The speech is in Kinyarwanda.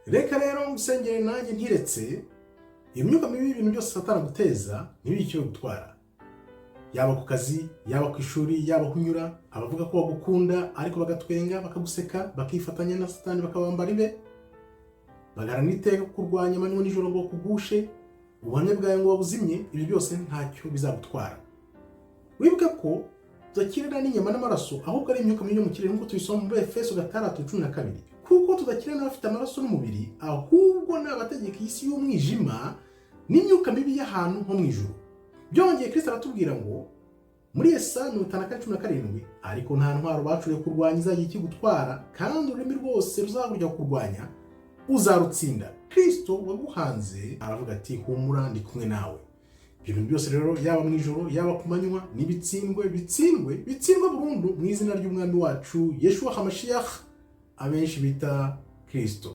reka rero musengere nanjye ntiretse imyuka mibi y'ibintu byose Satani guteza ntibicyo gutwara, yaba ku kazi, yaba ku ishuri, yaba kunyura, abavuga ko bagukunda ariko bagatwenga bakaguseka, bakifatanya na Satani bakabambara ibe, bagarana iteka kurwanya amanywa n'ijoro ngo kugushe, ubuhamya bwawe ngo babuzimye, ibi byose ntacyo bizagutwara. Wibuke ko tudakirana n'inyama n'amaraso, ahubwo ari imyuka mibi yo mu kirere nk'uko tubisoma muri Efeso 6:12, kuko tudakirana n'abafite amaraso n'umubiri, ahubwo n'abategeka isi y'umwijima n'imyuka mibi y'ahantu ho mu ijuru. Byongeye Kristo aratubwira ngo muri Yesaya 5:17, ariko nta ntwaro bacuriye kurwanya izagiye ikigutwara, kandi ururimi rwose ruzagurya kurwanya uzarutsinda. Kristo waguhanze aravuga ati humura ndi kumwe nawe. Ibyo bintu byose rero yaba mu ijoro yaba ku manywa bitsindwe burundu mu izina ry'umwami wacu Yeshua HaMashiach abenshi bita Kristo.